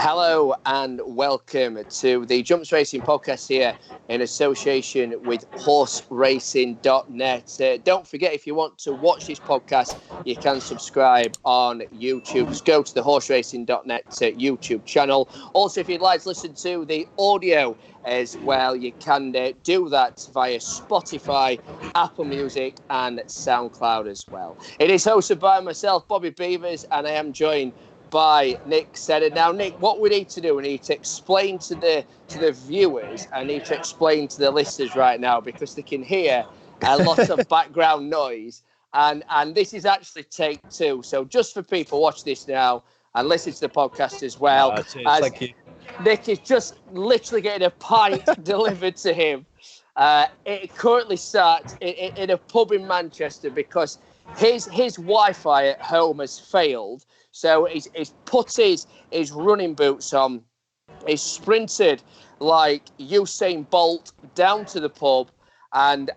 Hello and welcome to the Jumps Racing podcast here in association with horseracing.net. Don't forget, if you want to watch this podcast, you can subscribe on YouTube. Just go to the horseracing.net YouTube channel. Also, if you'd like to listen to the audio as well, you can do that via Spotify, Apple Music and SoundCloud as well. It is hosted by myself, Bobby Beavers, and I am joined by Nick Sedder. Now, Nick, what we need to do, we need to explain to the viewers, I need to explain to the listeners right now, because they can hear a lot of background noise, and this is actually take two. So just for people, watch this now and listen to the podcast as well. Thank you. Nick is just literally getting a pint delivered to him. It currently starts in a pub in Manchester because his Wi-Fi at home has failed. So he's put his running boots on. He's sprinted like Usain Bolt down to the pub. And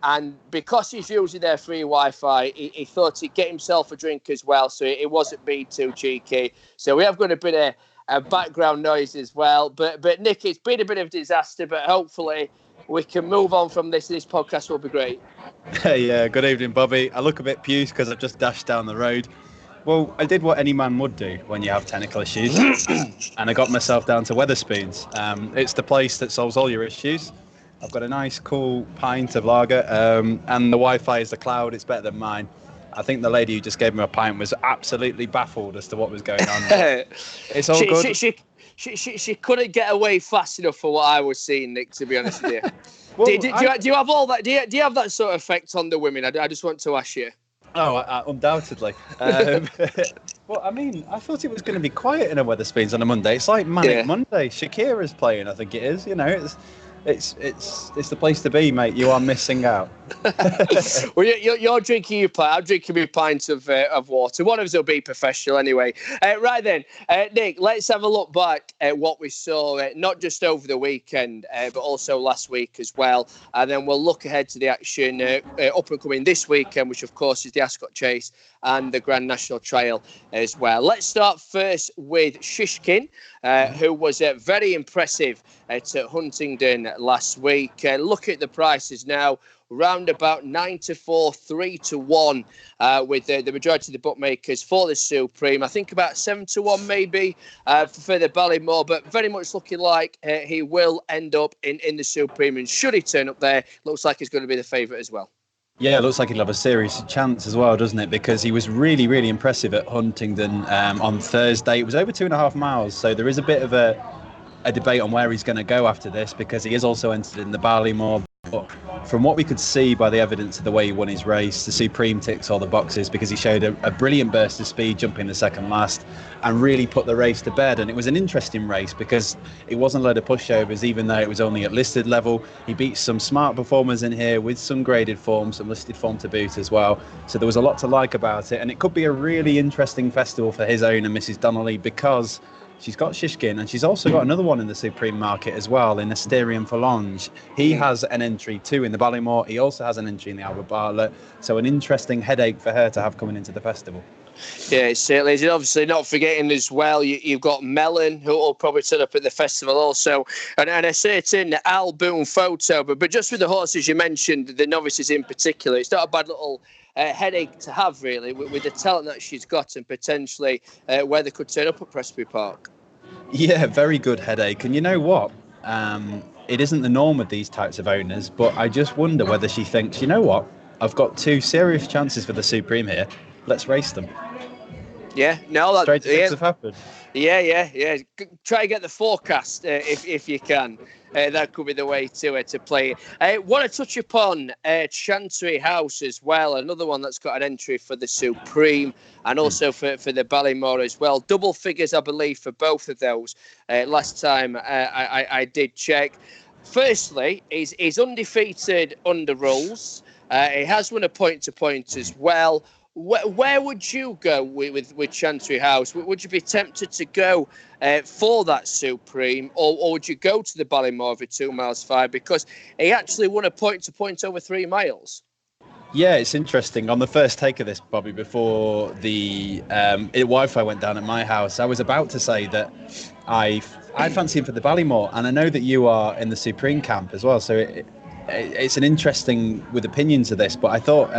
because he's using their free Wi-Fi, he thought he'd get himself a drink as well. So it wasn't being too cheeky. So we have got a bit of background noise as well. But Nick, it's been a bit of a disaster. But hopefully we can move on from this. This podcast will be great. Yeah, good evening, Bobby. I look a bit puced because I've just dashed down the road. Well, I did what any man would do when you have technical issues, and I got myself down to Wetherspoons. It's the place that solves all your issues. I've got a nice, cool pint of lager, and the Wi-Fi is the cloud. It's better than mine. I think the lady who just gave me a pint was absolutely baffled as to what was going on. It's all good. She couldn't get away fast enough for what I was seeing, Nick, to be honest with you. Well, do you have all that? Do you have that sort of effect on the women? I just want to ask you. Oh, undoubtedly. Well, I mean, I thought it was going to be quiet in a Wetherspoons on a Monday. It's like Manic Monday. Shakira's playing, I think it is. You know, it's the place to be, mate. You are missing out. Well, you're drinking your pint. I'm drinking my pint of water. One of us will be professional anyway. Right then, Nick, let's have a look back at what we saw, not just over the weekend, but also last week as well. And then we'll look ahead to the action up and coming this weekend, which of course is the Ascot Chase and the Grand National Trail as well. Let's start first with Shishkin, who was very impressive at Huntingdon last week. Look at the prices now. Round about 9-4, 3-1, with the majority of the bookmakers for the Supreme. I think about 7-1 maybe for the Ballymore, but very much looking like he will end up in the Supreme. And should he turn up there, looks like he's going to be the favourite as well. Yeah, it looks like he'll have a serious chance as well, doesn't it? Because he was really, really impressive at Huntingdon on Thursday. It was over 2.5 miles, so there is a bit of a debate on where he's going to go after this, because he is also entered in the Ballymore. But from what we could see by the evidence of the way he won his race, the Supreme ticks all the boxes because he showed a brilliant burst of speed, jumping the second last, and really put the race to bed. And it was an interesting race because it wasn't a load of pushovers, even though it was only at listed level. He beat some smart performers in here with some graded form, some listed form to boot as well. So there was a lot to like about it. And it could be a really interesting festival for his owner, Mrs. Donnelly, because she's got Shishkin, and she's also got another one in the Supreme market as well, in Asterion Forlange. He has an entry too in the Ballymore. He also has an entry in the Albert Bartlett. So an interesting headache for her to have coming into the festival. Yeah, it certainly is. And obviously not forgetting as well, you've got Mellon, who will probably turn up at the festival also, and a certain Al Boone Photo. But just with the horses you mentioned, the novices in particular, it's not a bad little headache to have, really, with the talent that she's got and potentially where they could turn up at Presby Park. Yeah, very good headache. And you know what? It isn't the norm with these types of owners, but I just wonder whether she thinks, you know what? I've got two serious chances for the Supreme here. Let's race them. Yeah, no, that straight to have happened. Yeah. Try to get the forecast if you can. That could be the way to play it. I want to touch upon Chantry House as well, another one that's got an entry for the Supreme and also for the Ballymore as well. Double figures, I believe, for both of those. Last time I did check. Firstly, he's undefeated under rules. He has won a point-to-point as well. Where would you go with Chantry House? Would you be tempted to go for that Supreme, or would you go to the Ballymore over 2 miles 5? Because he actually won a point-to-point over 3 miles. Yeah, it's interesting. On the first take of this, Bobby, before the Wi-Fi went down at my house, I was about to say that I fancy him for the Ballymore, and I know that you are in the Supreme camp as well. So it's an interesting with opinions of this, but I thought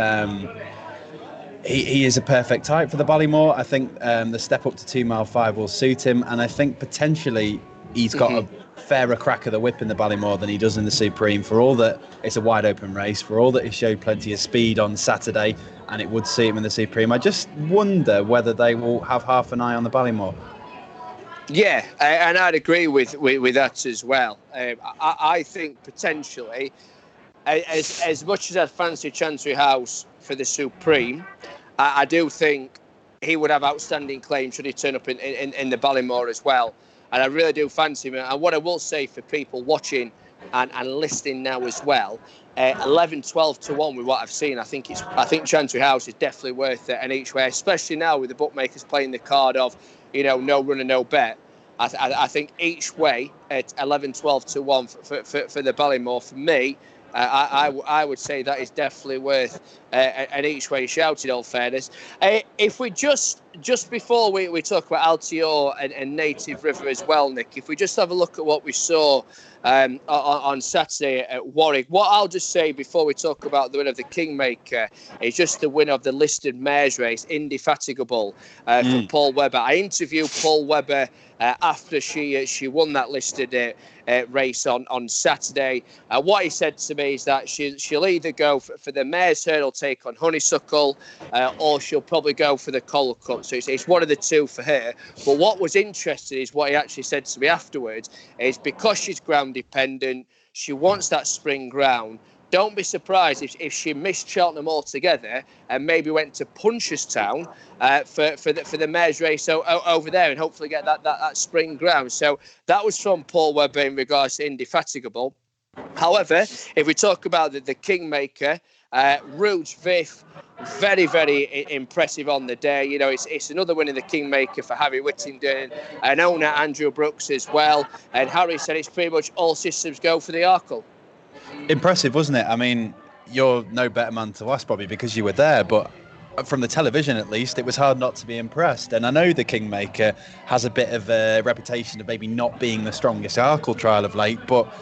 he is a perfect type for the Ballymore. I think the step up to 2 mile 5 will suit him, and I think potentially he's got a fairer crack of the whip in the Ballymore than he does in the Supreme. For all that it's a wide open race, for all that he showed plenty of speed on Saturday, and it would suit him in the Supreme. I just wonder whether they will have half an eye on the Ballymore. Yeah, and I'd agree with that as well. I think potentially, as much as I'd fancy Chantry House for the Supreme, I do think he would have outstanding claims should he turn up in the Ballymore as well. And I really do fancy him. And what I will say for people watching and listening now as well, 11, 12 to 1 with what I've seen, I think Chantry House is definitely worth it. And each way, especially now with the bookmakers playing the card of, no runner, no bet. I think each way at 11, 12 to 1 for the Ballymore, for me, I would say that is definitely worth an each way shout, in all fairness. If we just before we talk about Altior and Native River as well, Nick, if we just have a look at what we saw on Saturday at Warwick, what I'll just say before we talk about the win of the Kingmaker is just the win of the listed mares race, Indefatigable, for Paul Webber. I interviewed Paul Webber after she won that listed race on Saturday. What he said to me is that she'll either go for the Mares Hurdle take on Honeysuckle, or she'll probably go for the Collar Cup. So it's one of the two for her. But what was interesting is what he actually said to me afterwards is because she's ground dependent, she wants that spring ground. Don't be surprised if she missed Cheltenham altogether and maybe went to Punchestown for the mares race over there and hopefully get that spring ground. So that was from Paul Webber in regards to Indefatigable. However, if we talk about the Kingmaker, Rouge Vif, very, very impressive on the day. It's another win in the Kingmaker for Harry Whittington and owner Andrew Brooks as well. And Harry said it's pretty much all systems go for the Arkle. Impressive, wasn't it? I mean, you're no better man to ask, probably, because you were there, but from the television at least, it was hard not to be impressed. And I know the Kingmaker has a bit of a reputation of maybe not being the strongest Arkle trial of late, but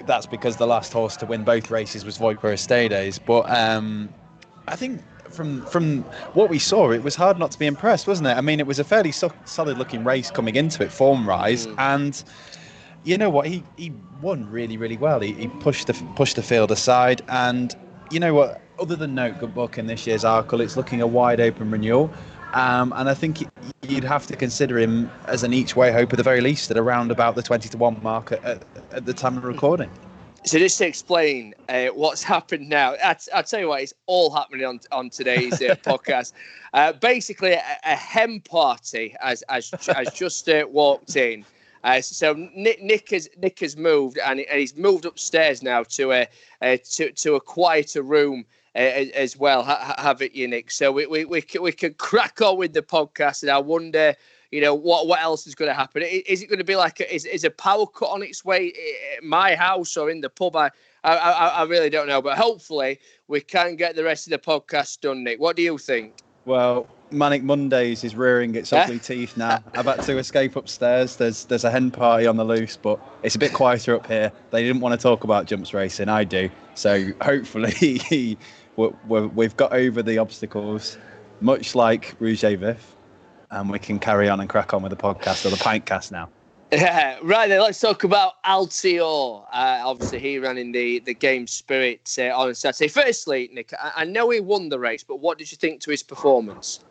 that's because the last horse to win both races was Voiquer Estedes. But I think from what we saw, it was hard not to be impressed, wasn't it? I mean, it was a fairly solid looking race coming into it, form-rise, and you know what? He won really, really well. He pushed the field aside, and you know what? Other than Note Good Book in this year's Arkle, it's looking a wide open renewal, and I think you'd have to consider him as an each way hope at the very least at around about the 20 to 1 mark at the time of recording. So just to explain what's happened now, I'll tell you what, it's all happening on today's podcast. Basically, a hen party has just walked in. So Nick has moved, and he's moved upstairs now to a quieter room as well. Have it, you, Nick. So we can crack on with the podcast, and I wonder, what else is going to happen? Is it going to be like is a power cut on its way at my house or in the pub? I really don't know, but hopefully we can get the rest of the podcast done, Nick. What do you think? Well, Manic Mondays is rearing its ugly teeth now. I've had to escape upstairs. There's a hen party on the loose, but it's a bit quieter up here. They didn't want to talk about jumps racing. I do. So hopefully we've got over the obstacles, much like Rouge Vif, and we can carry on and crack on with the podcast or the Pintcast now. Right then, let's talk about Altior. Obviously, he ran in the Game Spirit on Saturday. Firstly, Nick, I know he won the race, but what did you think to his performance?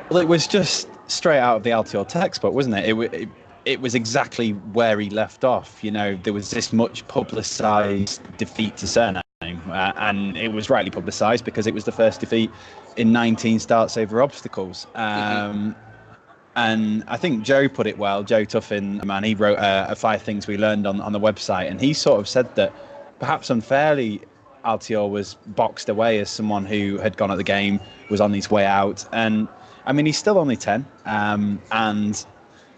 Well, it was just straight out of the Altior textbook, wasn't it? It was exactly where he left off. There was this much publicised defeat to Surname, and it was rightly publicised because it was the first defeat in 19 starts over obstacles. And I think Joe put it well. Joe Tuffin, man, he wrote a 5 things we learned on the website, and he sort of said that perhaps unfairly Altior was boxed away as someone who had gone at the game, was on his way out. And I mean, he's still only 10, and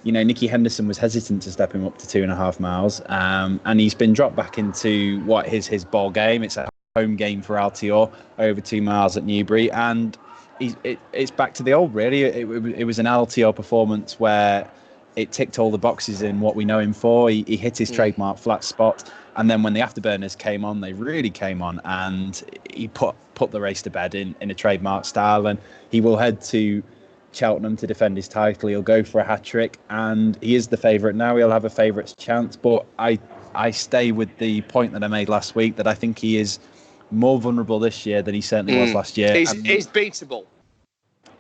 Nicky Henderson was hesitant to step him up to 2.5 miles, and he's been dropped back into what is his ball game. It's a home game for Altior over 2 miles at Newbury, and it's back to the old, really. It was an Altior performance where it ticked all the boxes in what we know him for. He hit his trademark flat spot, and then when the afterburners came on, they really came on, and he put the race to bed in a trademark style. And he will head to Cheltenham to defend his title. He'll go for a hat-trick, and he is the favourite now. He'll have a favourite's chance, but I stay with the point that I made last week, that I think he is more vulnerable this year than he certainly was last year. He's beatable.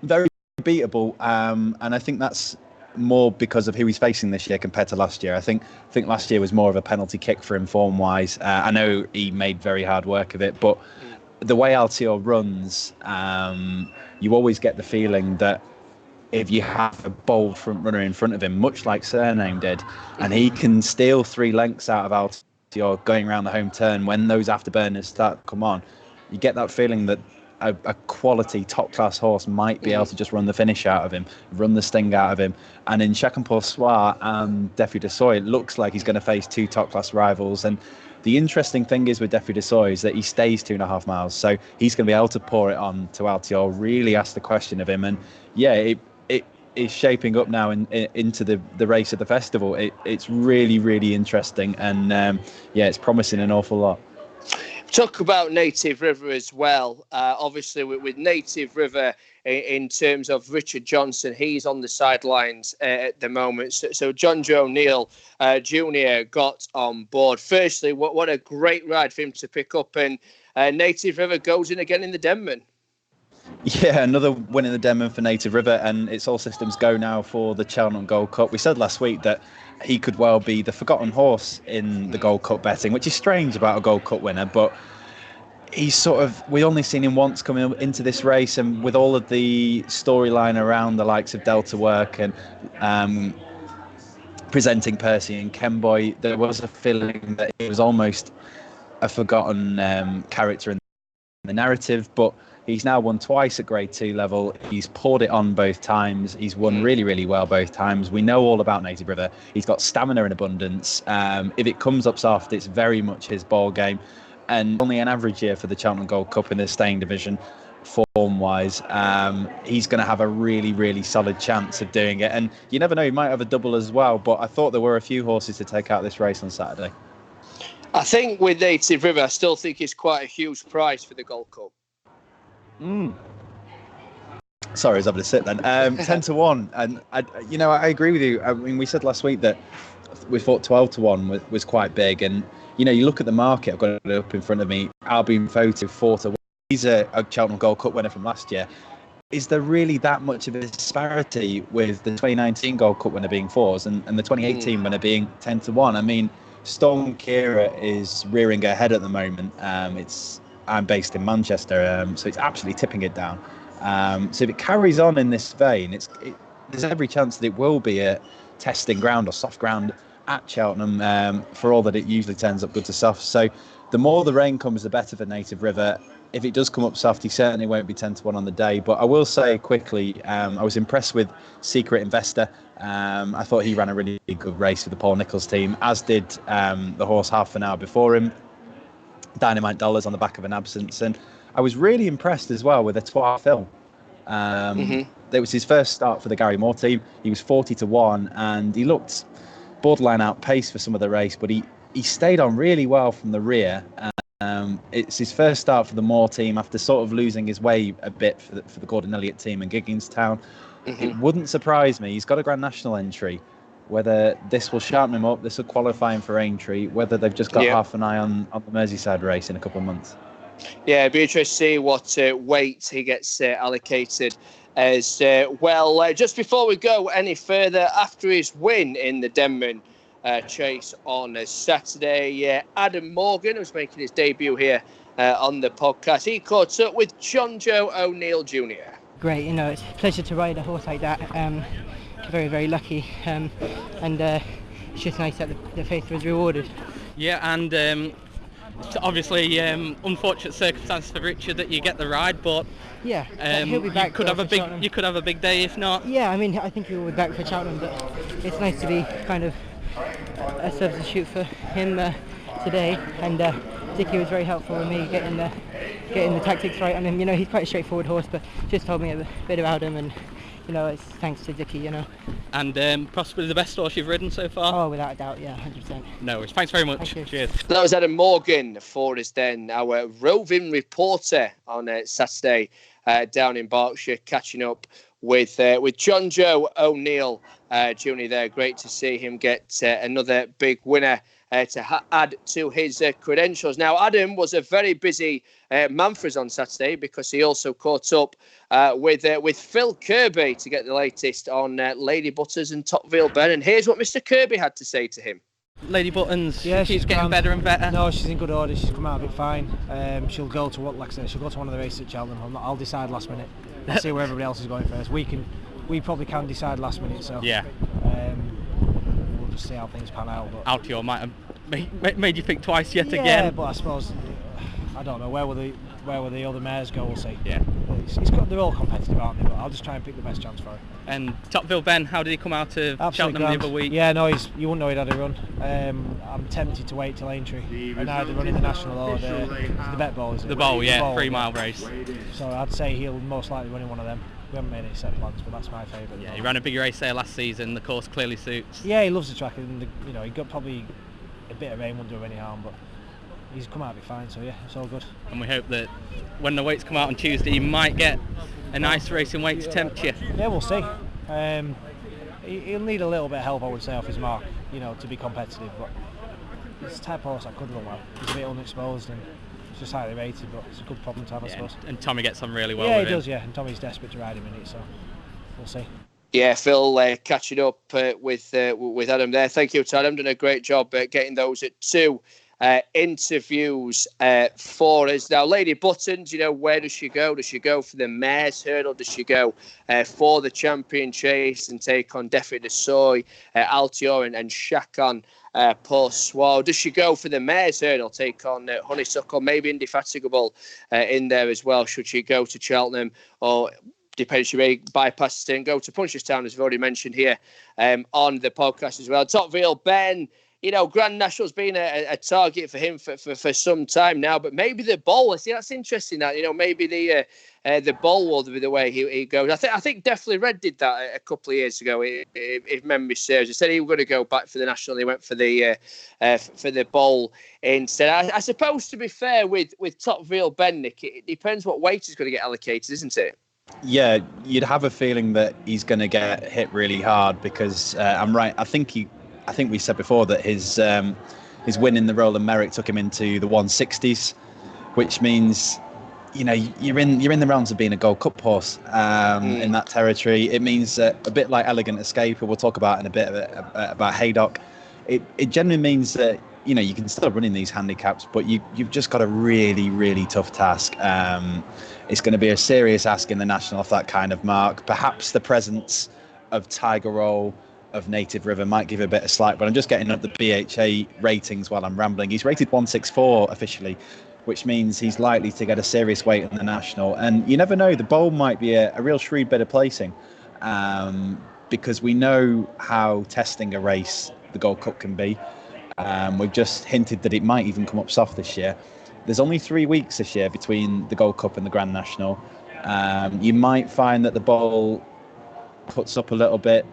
Very beatable, and I think that's more because of who he's facing this year compared to last year. I think last year was more of a penalty kick for him form-wise. I know he made very hard work of it, but the way Altior runs, you always get the feeling that if you have a bold front runner in front of him, much like Surname did, and he can steal 3 lengths out of Altior going around the home turn when those afterburners start to come on, you get that feeling that a quality top-class horse might be able to just run the finish out of him, run the sting out of him. And in Chacun Pour Soi and Defi de Soy, it looks like he's going to face 2 top-class rivals. And the interesting thing is with Defi de Soy is that he stays 2.5 miles, so he's going to be able to pour it on to Altior, really ask the question of him. And yeah, it is shaping up now into the race of the festival. It's really, really interesting, and yeah, it's promising an awful lot. Talk about Native River as well. Obviously, with Native River, in terms of Richard Johnson, he's on the sidelines at the moment. So Jonjo O'Neill Jr. got on board. Firstly, what a great ride for him to pick up, and Native River goes in again in the Denman. Yeah, another win in the Denman for Native River, and it's all systems go now for the Cheltenham Gold Cup. We said last week that he could well be the forgotten horse in the Gold Cup betting, which is strange about a Gold Cup winner, but he's we only seen him once coming into this race, and with all of the storyline around the likes of Delta Work and presenting Percy and Kenboy, there was a feeling that he was almost a forgotten character in the narrative. But he's now won twice at Grade 2 level. He's poured it on both times. He's won really, really well both times. We know all about Native River. He's got stamina in abundance. If it comes up soft, it's very much his ball game. And only an average year for the Cheltenham Gold Cup in the staying division, form-wise. He's going to have a really, really solid chance of doing it. And you never know, he might have a double as well. But I thought there were a few horses to take out this race on Saturday. I think with Native River, I still think it's quite a huge price for the Gold Cup. Sorry, I was having to sit then. 10-1, and I agree with you. I mean, we said last week that we thought 12-1 was quite big, and you look at the market. I've got it up in front of me. Albion Photo 4-1. He's a Cheltenham Gold Cup winner from last year. Is there really that much of a disparity with the 2019 Gold Cup winner being 4s and the 2018 winner being 10-1? I mean, Storm Kira is rearing ahead at the moment. I'm based in Manchester, so it's absolutely tipping it down. So if it carries on in this vein, there's every chance that it will be a testing ground or soft ground at Cheltenham, for all that it usually turns up good to soft. So the more the rain comes, the better for Native River. If it does come up soft, he certainly won't be 10-1 on the day. But I will say quickly, I was impressed with Secret Investor. I thought he ran a really good race with the Paul Nicholls team, as did the horse half an hour before him, Dynamite Dollars, on the back of an absence. And I was really impressed as well with Etoile Phil. It was his first start for the Gary Moore team. He was 40-1, and he looked borderline outpaced for some of the race, but he stayed on really well from the rear. It's his first start for the Moore team after sort of losing his way a bit for the Gordon Elliott team in Gigginstown. It wouldn't surprise me. He's got a Grand National entry. Whether this will sharpen him up, this will qualify him for Aintree, whether they've just got half an eye on the Merseyside race in a couple of months. Yeah, it'd be interesting to see what weight he gets allocated as well. Just before we go any further, after his win in the Denman chase on Saturday, Adam Morgan, who's making his debut here on the podcast, he caught up with Jonjo O'Neill Jr. Great, it's a pleasure to ride a horse like that. Very, very lucky, and it's just nice that the faith was rewarded. Yeah, and it's obviously unfortunate circumstances for Richard that you get the ride, but yeah, he'll be back. You could have a big day if not. Yeah, I mean, I think he'll be back for Cheltenham, but it's nice to be kind of a substitute for him today, and Dickie was very helpful with me getting the tactics right on him. He's quite a straightforward horse, but just told me a bit about him, and it's thanks to Dickie, And possibly the best horse you've ridden so far? Oh, without a doubt, yeah, 100%. No worries. Thanks very much. Cheers. That was Adam Morgan for us then, our roving reporter on Saturday down in Berkshire, catching up with Jonjo O'Neill Jr. there. Great to see him get another big winner to add to his credentials. Now, Adam was a very busy man for us on Saturday because he also caught up with Phil Kirby to get the latest on Lady Butters and Topville Ben. And here's what Mr. Kirby had to say to him. Lady Buttons, yeah, she's getting better and better. No, she's in good order. She's come out of it fine. She'll go to she'll go to one of the races at Cheltenham. I'll decide last minute. I'll see where everybody else is going first. We probably can decide last minute. So yeah, we'll just see how things pan out. But Altior might have made you think twice yet again. Yeah, but I suppose I don't know where will the other mares go. We'll see. Yeah, they're all competitive, aren't they? But I'll just try and pick the best chance for her. And Topville Ben, how did he come out of Cheltenham the other week? Yeah, no, you wouldn't know he'd had a run. I'm tempted to wait till Aintree and either run in the National or the Bet Bowl. The Bowl, yeah, 3 mile race. So I'd say he'll most likely run in one of them. We haven't made any set plans, but that's my favourite. Yeah, he ran a big race there last season. The course clearly suits. Yeah, he loves the track, and he got probably a bit of rain wouldn't do him any harm, but he's come out of it fine. So yeah, it's all good. And we hope that when the weights come out on Tuesday, he might get a nice racing weight to tempt you. Yeah, we'll see. He'll need a little bit of help, I would say, off his mark, to be competitive. But it's the type of horse that could run well. He's a bit unexposed and it's just highly rated, but it's a good problem to have, I suppose. And Tommy gets on really well. Yeah, with he him. does. Yeah, and Tommy's desperate to ride him in it, so we'll see. Yeah, Phil catching up with Adam there. Thank you to Adam. Done a great job getting those at 2 interviews for us. Now, Lady Buttons, where does she go? Does she go for the Mares Hurdle? Does she go for the Champion Chase and take on Defi de Soy, Altior and Shishkin post-Swall? Does she go for the Mares Hurdle, take on Honeysuckle, maybe Indefatigable in there as well? Should she go to Cheltenham, or depends, she may bypass it and go to Punchestown, as we've already mentioned here on the podcast as well. Topville Ben, Grand National's been a target for him for some time now, but maybe the bowl. See, that's interesting. That maybe the bowl will be the way he goes. I think definitely Red did that a couple of years ago. If memory serves, he said he was going to go back for the National. He went for the bowl instead. I suppose, to be fair, with Topville Ben, Nick, it depends what weight he's going to get allocated, isn't it? Yeah, you'd have a feeling that he's going to get hit really hard because I'm right. I think we said before that his win in the Roland Merrick took him into the 160s, which means you're in the realms of being a Gold Cup horse in that territory. It means a bit like Elegant Escape, who we'll talk about in a bit about Haydock. It generally means that you can still run in these handicaps, but you've just got a really, really tough task. It's going to be a serious ask in the National off that kind of mark. Perhaps the presence of Tiger Roll, of Native River might give a bit of slack, but I'm just getting up the BHA ratings while I'm rambling. He's rated 164 officially, which means he's likely to get a serious weight in the National. And you never know, the bowl might be a real shrewd bit of placing, because we know how testing a race the Gold Cup can be. We've just hinted that it might even come up soft this year. There's only 3 weeks this year between the Gold Cup and the Grand National. You might find that the bowl puts up a little bit,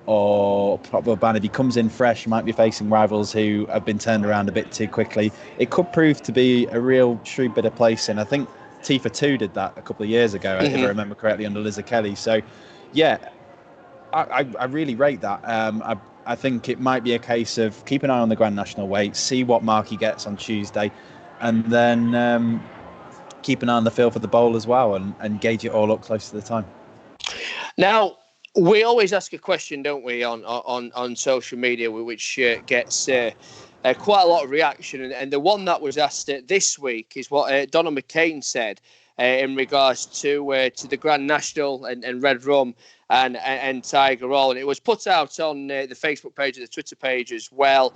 or Topville Ben, if he comes in fresh, might be facing rivals who have been turned around a bit too quickly. It could prove to be a real shrewd bit of placing. I think Tifa 2 did that a couple of years ago, if I remember correctly, under Liza Kelly. So, yeah, I really rate that. I think it might be a case of keep an eye on the Grand National weight, see what mark he gets on Tuesday, and then keep an eye on the field for the bowl as well, and gauge it all up close to the time. Now, we always ask a question, don't we, on social media, which gets quite a lot of reaction. And the one that was asked this week is what Donna McCain said in regards to the Grand National and Red Rum and Tiger Roll. And it was put out on the Facebook page and the Twitter page as well,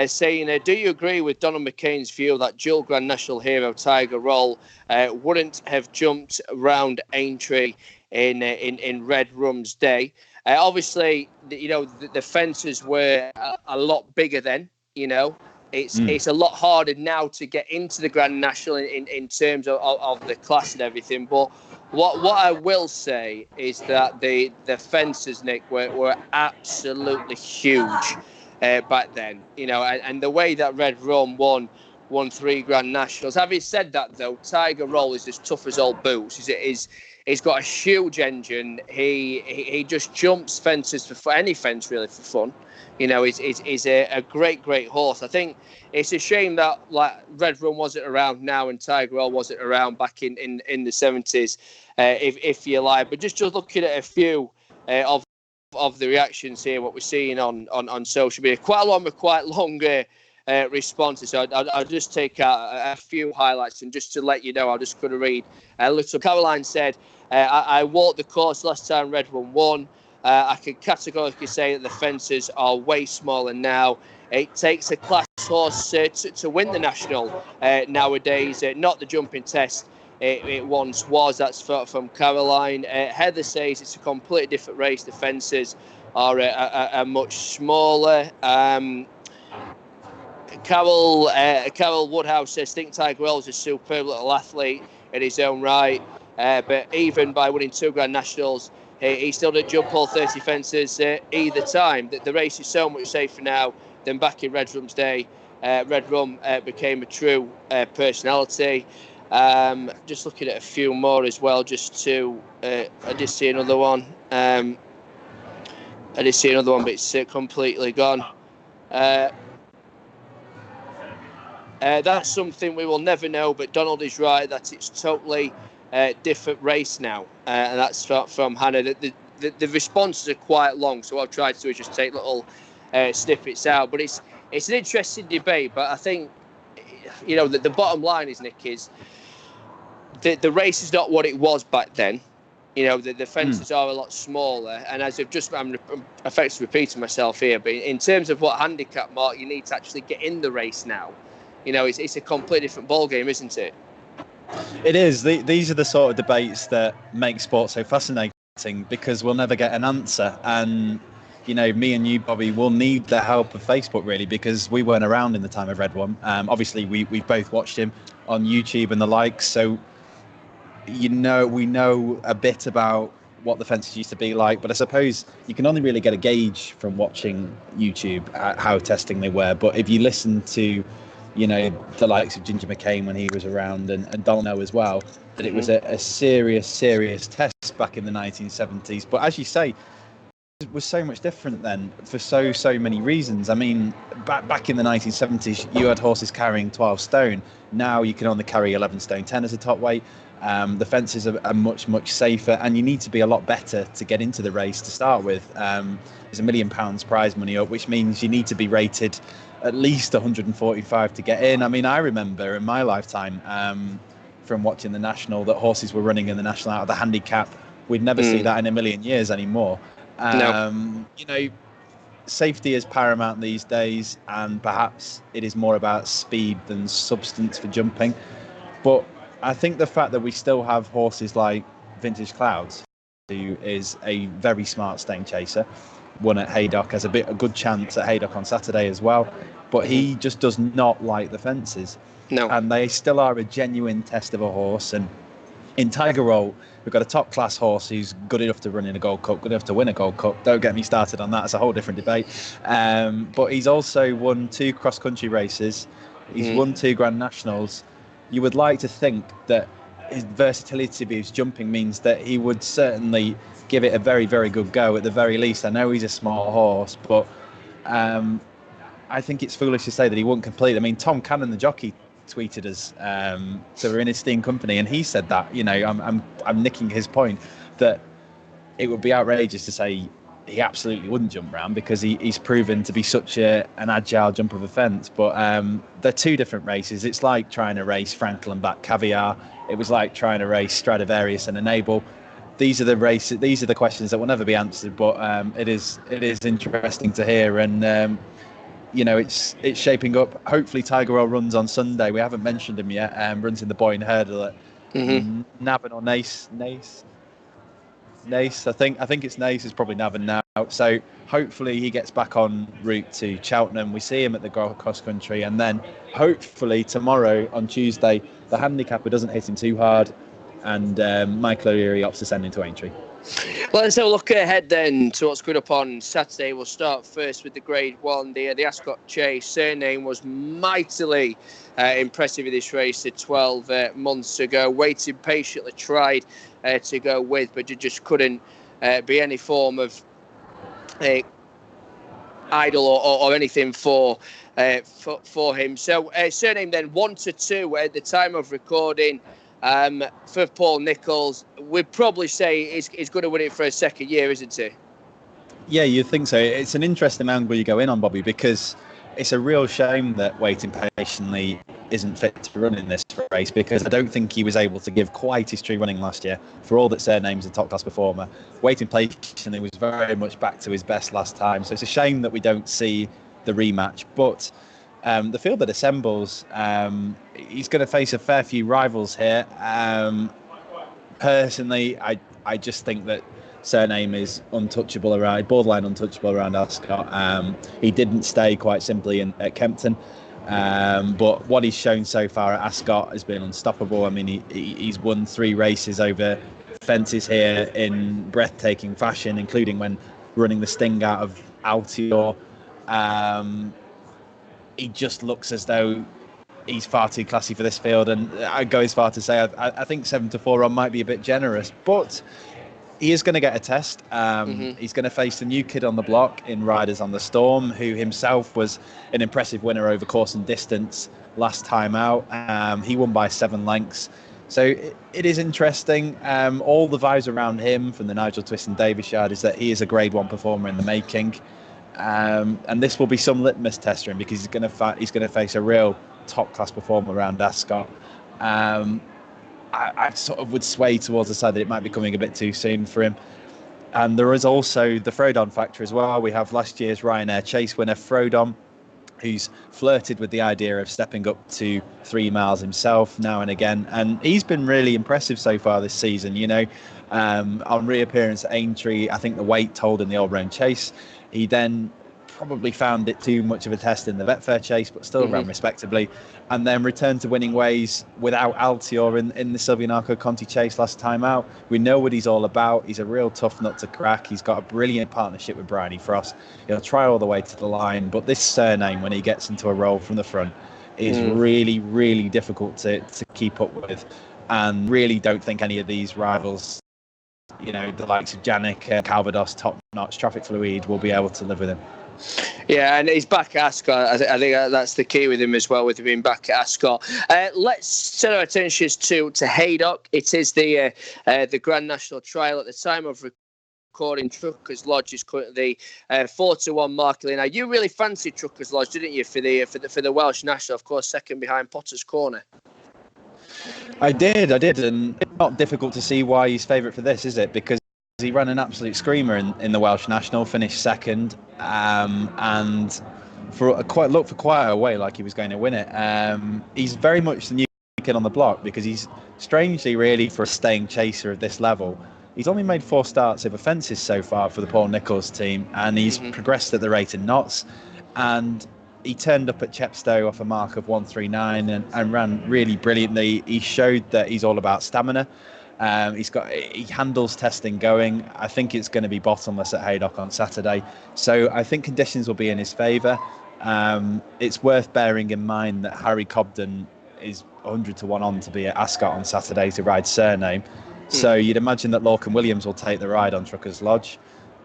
saying, do you agree with Donna McCain's view that dual Grand National hero Tiger Roll wouldn't have jumped round Aintree in Red Rum's day? Obviously, the fences were a lot bigger then. It's a lot harder now to get into the Grand National in terms of the class and everything. But What I will say is that the fences, Nick, were absolutely huge back then. You know, and the way that Red Rum won 3 Grand Nationals. Having said that, though, Tiger Roll is as tough as old boots. He's got a huge engine. He just jumps fences for any fence really for fun. You know, he's a great horse. I think it's a shame that like Red Rum wasn't around now and Tiger Roll wasn't around back in the 70s, if you like. But just looking at a few of the reactions here, what we're seeing on social media, quite long responses. So I'll just take a few highlights, and just to let you know, I'm just going to read a little. Caroline said, I walked the course last time Red One won. I can categorically say that the fences are way smaller now. It takes a class horse to win the national nowadays, not the jumping test it once was. That's from Caroline. Heather says it's a completely different race. The fences are much smaller. Carol Woodhouse says, think Tiger Wells is a superb little athlete in his own right, but even by winning 2 Grand Nationals, he still didn't jump all 30 fences either time. The race is so much safer now than back in Red Rum's day. Red Rum became a true personality. Just looking at a few more as well, I did see another one. But it's completely gone. That's something we will never know, but Donald is right that it's totally different race now, and that's from Hannah. The responses are quite long, so what I've tried to do is just take little snippets out. But it's an interesting debate. But I think, you know, the bottom line is, Nick, is the race is not what it was back then. You know, the fences are a lot smaller, and as I'm effectively repeating myself here, but in terms of what handicap mark you need to actually get in the race now, you know, it's a completely different ball game, isn't it? It is. These are the sort of debates that make sport so fascinating, because we'll never get an answer. And, you know, me and you, Bobby, will need the help of Facebook, really, because we weren't around in the time of Red One. Obviously, we've both watched him on YouTube and the likes, so, you know, we know a bit about what the fences used to be like. But I suppose you can only really get a gauge from watching YouTube how testing they were. But if you listen to, you know, the likes of Ginger McCain when he was around, and Donno as well, that it was a serious test back in the 1970s. But as you say, it was so much different then for so many reasons. I mean, back in the 1970s, you had horses carrying 12 stone. Now you can only carry 11 stone 10 as a top weight. The fences are much safer, and you need to be a lot better to get into the race to start with. There's £1 million prize money up, which means you need to be rated at least 145 to get in. I mean, I remember in my lifetime from watching the National that horses were running in the National out of the handicap. We'd never see that in a million years anymore. No. You know, safety is paramount these days, and perhaps it is more about speed than substance for jumping. But I think the fact that we still have horses like Vintage Clouds, who is a very smart staying chaser, won at Haydock, has a good chance at Haydock on Saturday as well, but he just does not like the fences. No. And they still are a genuine test of a horse. And in Tiger Roll, we've got a top class horse who's good enough to run in a Gold Cup, good enough to win a Gold Cup. Don't get me started on that, it's a whole different debate. But he's also won 2 cross country races, he's won 2 Grand Nationals. You would like to think that his versatility of his jumping means that he would certainly give it a very good go at the very least. I know he's a small horse, but I think it's foolish to say that he won't complete. I mean, Tom Cannon, the jockey, tweeted us, so we're in esteemed company, and he said that, you know, I'm nicking his point, that it would be outrageous to say he absolutely wouldn't jump round, because he's proven to be such an agile jumper of a fence. But they're 2 different races. It's like trying to race Frankel and Back Caviar. It was like trying to race Stradivarius and Enable. These are the questions that will never be answered. But it is interesting to hear, and you know, it's shaping up. Hopefully, Tiger Roll runs on Sunday. We haven't mentioned him yet. Runs in the Boyne Hurdle at Navan or Naas. Naas, I think it's Naas. It's probably Navan now. So hopefully he gets back en route to Cheltenham. We see him at the cross country, and then hopefully tomorrow on Tuesday the handicapper doesn't hit him too hard, and Michael O'Leary opts to send him to Aintree. Let's have a look ahead then to what's going up on Saturday. We'll start first with the Grade 1, the Ascot Chase. Surname was mightily impressive in this race 12 months ago. Waiting patiently, tried to go with, but you just couldn't be any form of idol or anything for him. So Surname then 1-2 at the time of recording. For Paul Nicholls, we'd probably say he's going to win it for a second year, isn't he? Yeah, you'd think so. It's an interesting angle you go in on, Bobby, because it's a real shame that Waiting Patiently isn't fit to run in this race, because I don't think he was able to give quite his true running last year. For all that Surname's a top-class performer, Waiting Patiently was very much back to his best last time. So it's a shame that we don't see the rematch. But the field that assembles, he's going to face a fair few rivals here. Personally, I just think that Surname is untouchable around, borderline untouchable around Ascot. He didn't stay, quite simply, at Kempton. But what he's shown so far at Ascot has been unstoppable. I mean, he's won 3 races over fences here in breathtaking fashion, including when running the sting out of Altior. He just looks as though he's far too classy for this field, and I'd go as far to say I think 7-4 on might be a bit generous, but he is going to get a test. He's going to face the new kid on the block in Riders on the Storm, who himself was an impressive winner over course and distance last time out. He won by 7 lengths. So it is interesting. All the vibes around him from the Nigel Twist and Davis yard is that he is a Grade 1 performer in the making. And this will be some litmus test for him, because he's going to face a real top-class performer around Ascot. I sort of would sway towards the side that it might be coming a bit too soon for him. And there is also the Frodon factor as well. We have last year's Ryanair Chase winner Frodon, who's flirted with the idea of stepping up to 3 miles himself now and again, and he's been really impressive so far this season. On reappearance at Aintree, I think the weight told in the All Round Chase. He then probably found it too much of a test in the Betfair Chase, but still ran respectably, and then returned to winning ways without Altior in the Silvio Conti Chase last time out. We know what he's all about. He's a real tough nut to crack. He's got a brilliant partnership with Bryony Frost. He'll try all the way to the line, but this Surname, when he gets into a roll from the front, is really, really difficult to keep up with, and really don't think any of these rivals, the likes of Janik, Calvados, Top Notch, Traffic Fluid, will be able to live with him. Yeah, and he's back at Ascot. I think that's the key with him as well, with him being back at Ascot. Let's turn our attentions to Haydock. It is the Grand National Trial at the time of recording. Truckers Lodge is currently 4-1 marking. Now, you really fancied Truckers Lodge, didn't you, for the Welsh National? Of course, second behind Potter's Corner. I did, and it's not difficult to see why he's favourite for this, is it? Because he ran an absolute screamer in the Welsh National, finished second, and for quite a way like he was going to win it. He's very much the new kid on the block, because he's strangely, really, for a staying chaser of this level, he's only made 4 starts over fences so far for the Paul Nicholls team, and he's progressed at the rate in knots. And he turned up at Chepstow off a mark of 1:39 and ran really brilliantly. He showed that he's all about stamina. He handles testing going. I think it's going to be bottomless at Haydock on Saturday, so I think conditions will be in his favour. It's worth bearing in mind that Harry Cobden is 100-1 on to be at Ascot on Saturday to ride Surname, so you'd imagine that Lorcan Williams will take the ride on Truckers Lodge.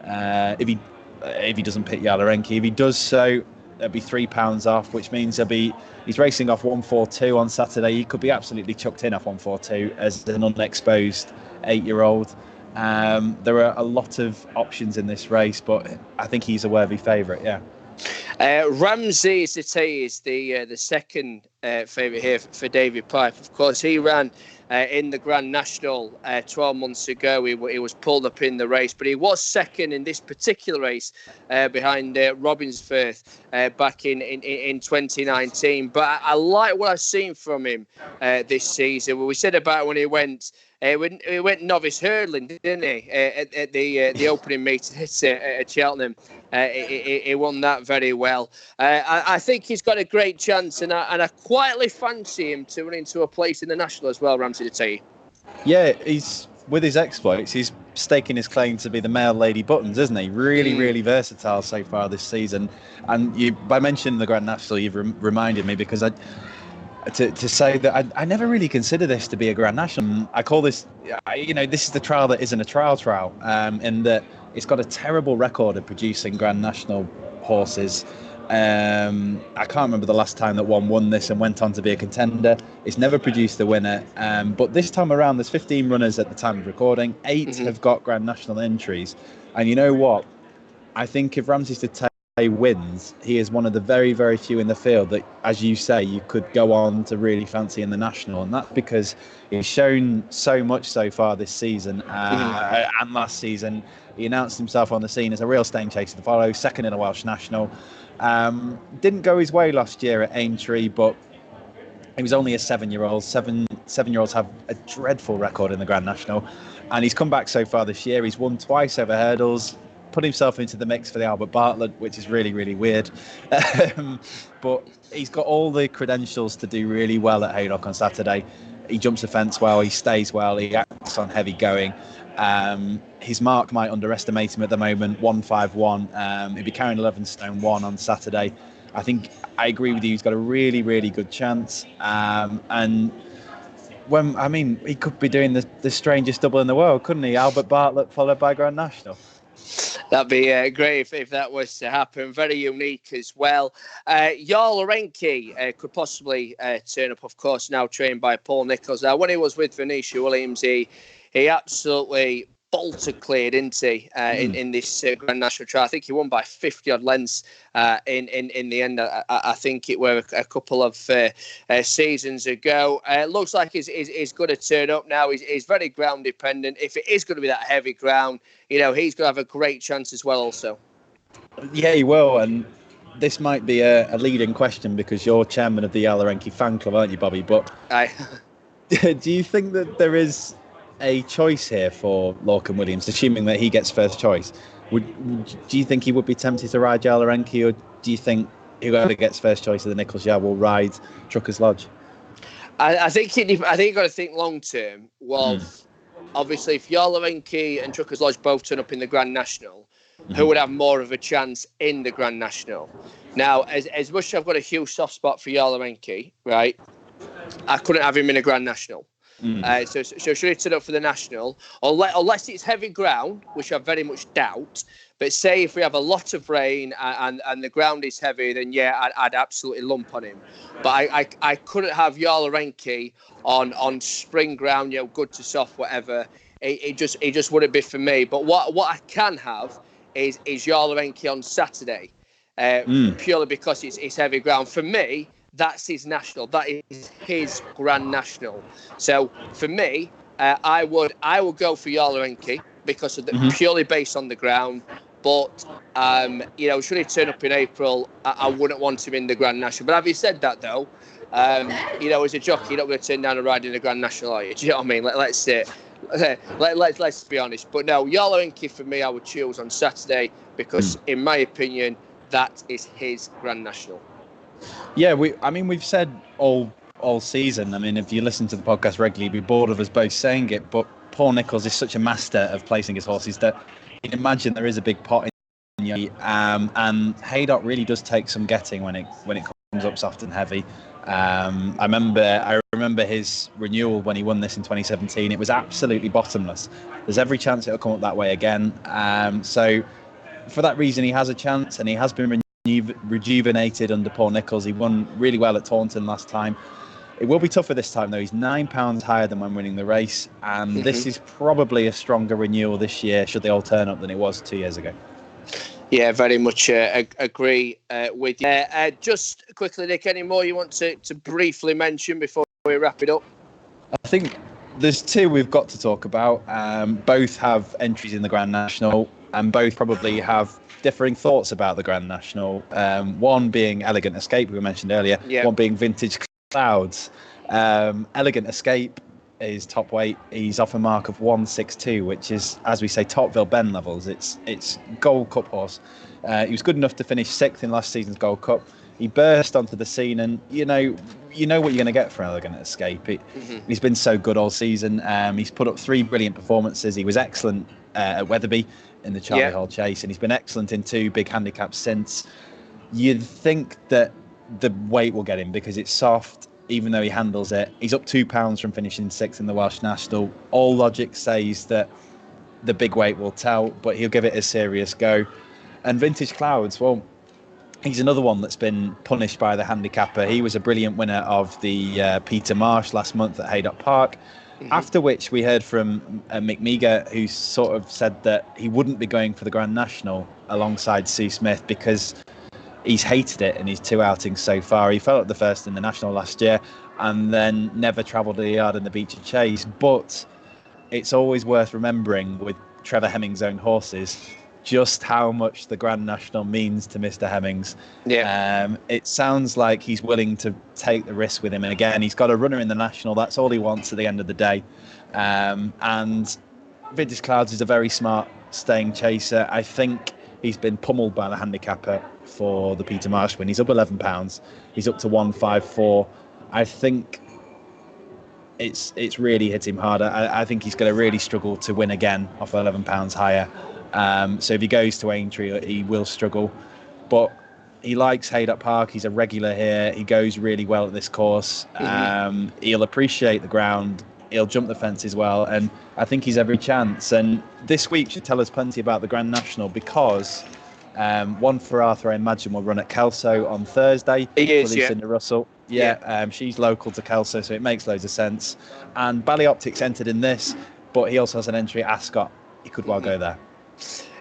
If he doesn't pick Yalarenki, if he does so, there'll be £3 off, which means he's racing off 142 on Saturday. He could be absolutely chucked in off 142 as an unexposed 8-year-old. There are a lot of options in this race, but I think he's a worthy favourite. Yeah. Ramsey Zitei is the second favourite here for David Pipe. Of course, he ran in the Grand National 12 months ago. He was pulled up in the race, but he was second in this particular race behind Robinsworth back in 2019. But I like what I've seen from him this season. We said about when he went novice hurdling, didn't he? At the opening meet at Cheltenham, he won that very well. I think he's got a great chance, and I quietly fancy him to run into a place in the National as well, Ramsey Zitei. Yeah, he's with his exploits. He's staking his claim to be the male Lady Buttons, isn't he? Really, really versatile so far this season. And you, by mentioning the Grand National, you've reminded me because to say that I never really consider this to be a Grand National. I call this, this is the trial that isn't a trial, in that it's got a terrible record of producing Grand National horses. I can't remember the last time that one won this and went on to be a contender. It's never produced a winner. But this time around, there's 15 runners at the time of recording. 8 have got Grand National entries. And you know what? I think if Ramses Tete wins, he is one of the very, very few in the field that, as you say, you could go on to really fancy in the National. And that's because he's shown so much so far this season and last season. He announced himself on the scene as a real staying chaser to follow, second in a Welsh National. Didn't go his way last year at Aintree, but he was only a 7-year-old. Seven-year-olds have a dreadful record in the Grand National, and he's come back so far this year. He's won twice over hurdles, put himself into the mix for the Albert Bartlett, which is really, really weird. But he's got all the credentials to do really well at Haydock on Saturday. He jumps the fence well, he stays well, he acts on heavy going. His mark might underestimate him at the moment, 151. He'll be carrying 11 stone 1 on Saturday. I think I agree with you. He's got a really, really good chance. And he could be doing the strangest double in the world, couldn't he? Albert Bartlett followed by Grand National. That'd be great if that was to happen. Very unique as well. Jarl Renke could possibly turn up, of course, now trained by Paul Nicholls. Now, when he was with Venetia Williams, he absolutely bolted cleared, didn't he, in this Grand National trial. I think he won by 50-odd lengths in the end. I think it were a couple of seasons ago. Looks like he's going to turn up now. He's very ground dependent. If it is going to be that heavy ground, he's going to have a great chance as well also. Yeah, he will. And this might be a leading question because you're chairman of the Jarl Renke fan club, aren't you, Bobby? But do you think that there is a choice here for Lorcan Williams, assuming that he gets first choice? Do you think he would be tempted to ride Jarl Renke, or do you think whoever gets first choice of the Nicholls Yard will ride Truckers Lodge? I think you've got to think long term. Well, obviously, if Jarl Renke and Truckers Lodge both turn up in the Grand National, who would have more of a chance in the Grand National? Now, as much as I've got a huge soft spot for Jarl Renke, right, I couldn't have him in a Grand National. So should he turn up for the National? Unless it's heavy ground, which I very much doubt. But say if we have a lot of rain and the ground is heavy, then yeah, I'd absolutely lump on him. But I couldn't have Jarl Renke on spring ground, good to soft, whatever. It just wouldn't be for me. But what I can have is Jarl Renke on Saturday, purely because it's heavy ground. For me, that's his National. That is his Grand National. So for me, I would go for Jarl Renke because of purely based on the ground. But should he turn up in April, I wouldn't want him in the Grand National. But having said that, though, as a jockey, you're not going to turn down a ride in the Grand National, are you? Do you know what I mean? Let's be honest. But no, Jarl Renke for me, I would choose on Saturday because, in my opinion, that is his Grand National. Yeah, we've said all season. I mean, if you listen to the podcast regularly, you'd be bored of us both saying it. But Paul Nicholls is such a master of placing his horses that you can imagine there is a big pot in you. And Haydock really does take some getting when it comes up soft and heavy. I remember his renewal when he won this in 2017. It was absolutely bottomless. There's every chance it'll come up that way again. So for that reason, he has a chance, and he has been rejuvenated under Paul Nicholls. He won really well at Taunton last time. It will be tougher this time, though. He's £9 higher than when winning the race, and this is probably a stronger renewal this year, should they all turn up, than it was 2 years ago. Yeah, very much agree with you. Just quickly, Nick, any more you want to briefly mention before we wrap it up? I think there's 2 we've got to talk about. Both have entries in the Grand National, and both probably have differing thoughts about the Grand National. One being Elegant Escape, we mentioned earlier. One being Vintage Clouds. Elegant Escape is top weight. He's off a mark of 162, which is, as we say, Topville Ben levels. It's Gold Cup horse. He was good enough to finish 6th in last season's Gold Cup. He burst onto the scene, and you know what you're going to get from Elegant Escape. He's been so good all season. He's put up 3 brilliant performances. He was excellent at Wetherby in the Charlie Hall Chase, and he's been excellent in 2 big handicaps since. You'd think that the weight will get him because it's soft, even though he handles it. He's up £2 from finishing 6th in the Welsh National. All logic says that the big weight will tell, but he'll give it a serious go. And Vintage Clouds, well, he's another one that's been punished by the handicapper. He was a brilliant winner of the Peter Marsh last month at Haydock Park. After which we heard from Mick Meager, who sort of said that he wouldn't be going for the Grand National alongside Sue Smith because he's hated it in his 2 outings so far. He fell at the first in the National last year and then never travelled a yard in the Beecher Chase. But it's always worth remembering with Trevor Hemmings' own horses just how much the Grand National means to Mr. Hemmings. It sounds like he's willing to take the risk with him. And again, he's got a runner in the National. That's all he wants at the end of the day. And Vintage Clouds is a very smart staying chaser. I think he's been pummeled by the handicapper for the Peter Marsh win. He's up £11. He's up to 154. I think it's really hit him hard. I think he's going to really struggle to win again off £11 higher. So if he goes to Aintree, he will struggle. But he likes Haydock Park. He's a regular here. He goes really well at this course. He'll appreciate the ground. He'll jump the fence as well. And I think he's every chance. And this week should tell us plenty about the Grand National because One for Arthur, I imagine, will run at Kelso on Thursday. He is, Cindy Russell. She's local to Kelso, so it makes loads of sense. And Ballyoptics entered in this, but he also has an entry at Ascot. He could well go there.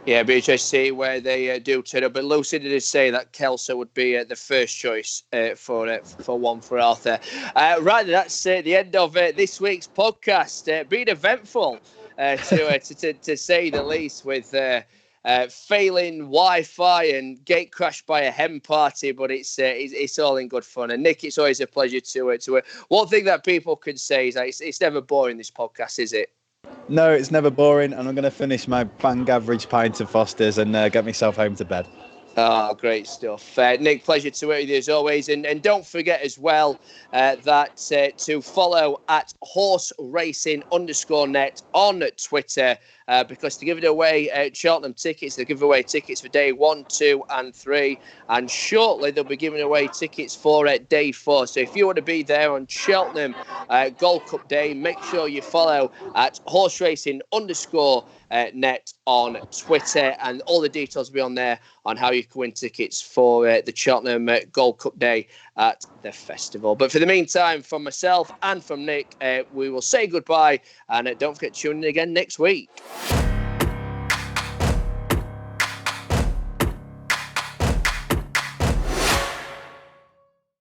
Yeah, be interesting to see where they do turn up. But Lucy did say that Kelso would be the first choice for One for Arthur. Right, that's the end of this week's podcast. Been eventful, to say the least, with failing Wi-Fi and gate crashed by a hen party, but it's all in good fun. And Nick, it's always a pleasure to one thing that people can say is that it's never boring, this podcast, is it? No, it's never boring, and I'm going to finish my bang average pint of Foster's and get myself home to bed. Oh, great stuff. Nick, pleasure to work with you as always. And don't forget as well that to follow at horseracing_net on Twitter, because they're giving away Cheltenham tickets. They're giving away tickets for day 1, 2 and 3. And shortly they'll be giving away tickets for day 4. So if you want to be there on Cheltenham Gold Cup Day, make sure you follow at horseracing_net on Twitter. And all the details will be on there on how you can win tickets for the Cheltenham Gold Cup Day at the festival. But for the meantime, from myself and from Nick, we will say goodbye, and don't forget to tune in again next week.